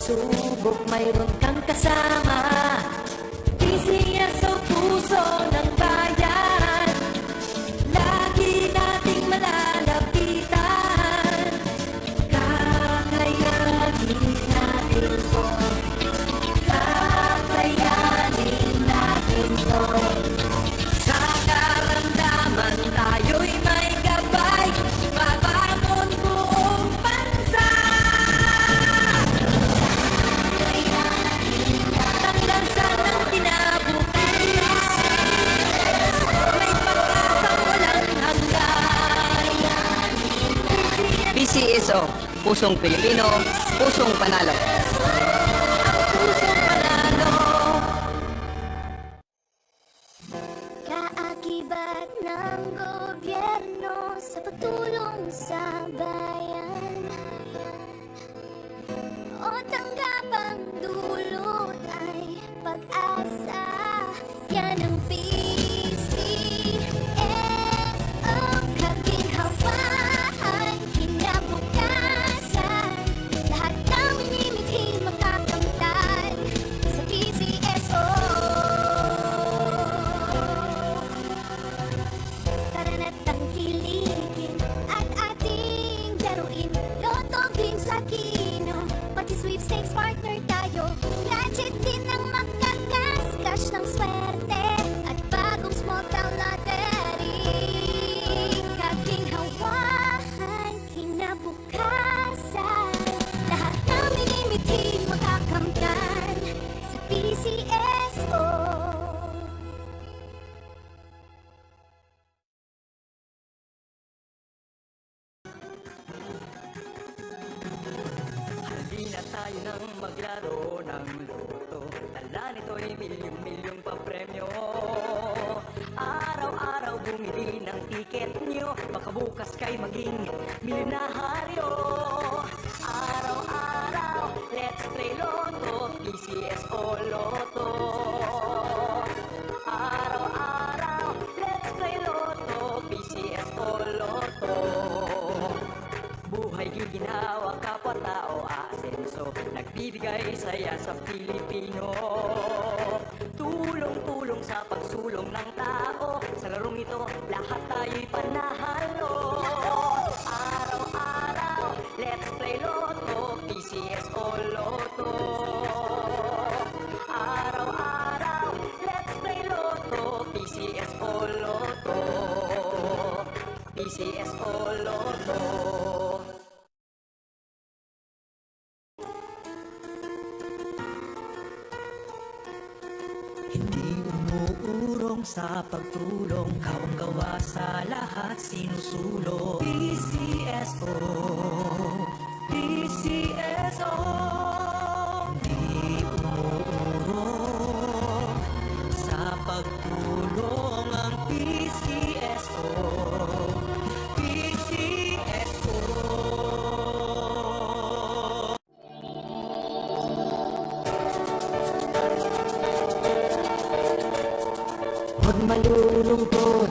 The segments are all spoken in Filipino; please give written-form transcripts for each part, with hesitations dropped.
pagsubok, mayroon kang kasama. Isiya sa puso ng bayan, lagi nating malalapitan. Kakayanin natin to, kakayanin natin to. Sa karamdaman tayo'y may gabay, babangon buong bansa. Tanglansan ng kinabukas, may pag-asang walang hanggan. PCSO, Pusong Pilipino, Pusong Panalo. Pusong panalo. Kaakibat ng gobyerno sa pagtulong sa bayan, o tanggapang dulot ay pag-asa. Yan ang PCSO, kaginhawaan, kinabukasan. Lahat ng minimiting makakamtan sa PCSO. Tara na't tangkilikin at ating laruin. Lotto, games at kino, pati sweepstakes partner tayo. Gadget din ang makakas-cash ng swerte at bagong small town lottery. Kaginhawahan, kinabukasan. Lahat ng minimiting makakamtan sa PCSO. Hindi na tayo nang maglaro ng loto. Tala nito'y milyong-milyong papremyo. Araw-araw bumili ng tiket nyo, baka bukas kay maging milyonaryo. Araw-araw, let's play Lotto, PCSO Lotto. Araw-araw, let's play Lotto, PCSO Lotto. Buhay giginawa, kapwa-tao, asenso, nagbibigay saya sa Pilipino. Tulong-tulong sa pagsulong ng tao, sa larong ito, lahat tayo'y panahalo. Araw-araw, let's play Lotto, PCSO Lotto. Araw-araw, let's play Lotto, PCSO Lotto. PCSO Lotto. Hindi umuurong sa pagtulong, kawang-gawa sa lahat sinusulong. PCSO, PCSO. Hindi umuurong sa pagtulong ang PCSO, PCSO. Huwag malulungkot,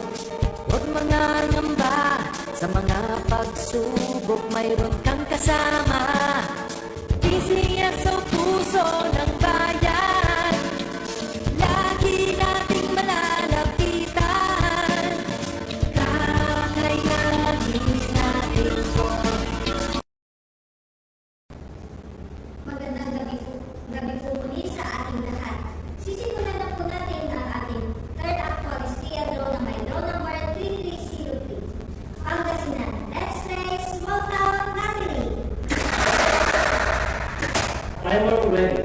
huwag mangangamba. Sa mga pagsubok, mayroon kang kasama. Isiya sa puso ng bayan, lagi nating malalapitan. Kakayanin natin to. Magandang gabi po muli sa ating lahat. Sisimulan na po natin ang ating third actual triadro na may draw number 3303. Pangasinan, let's play small town lottery. Timer ready.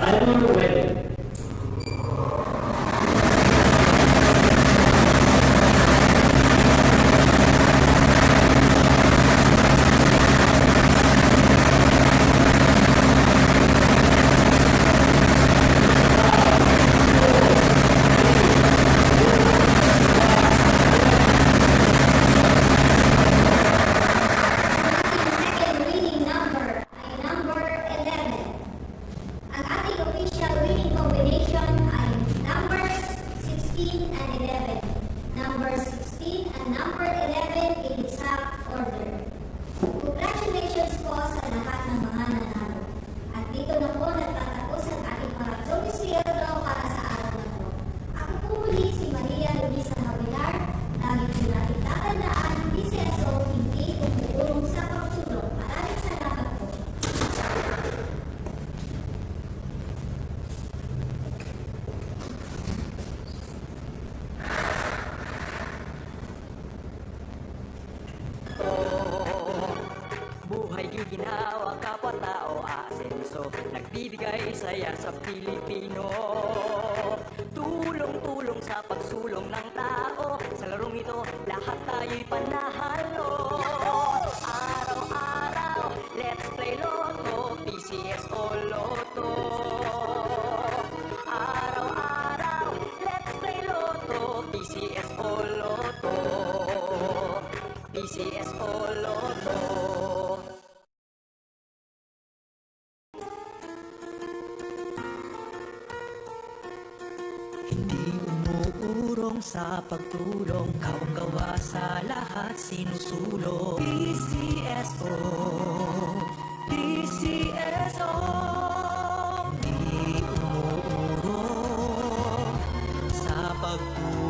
Timer ready. 16, and 11. Number 16 and number 11 in exact order. Congratulations po sa lahat ng mga nanalo. At dito na po nagtatapos ang ating Marathon Fiero para sa araw na po. Ako po muli si Maria Luisa Javilar. Lagi po natin tatandaan, BCSO hindi tumutulong sa pagsulong. Maraming salamat po. Buhay giginawa, kapwa-tao, asenso, nagbibigay saya sa Pilipino. Tulong-tulong sa pagsulong ng tao, sa larong ito, lahat tayo'y panahalo. Araw-araw, let's play Lotto, PCS o Lotto. Araw-araw, let's play Lotto, PCS o Lotto. PCS o Lotto. Hindi umuurong sa pagtulong, kawang-gawa sa lahat sinusulong. PCSO, PCSO. Hindi umuurong sa pagtulong,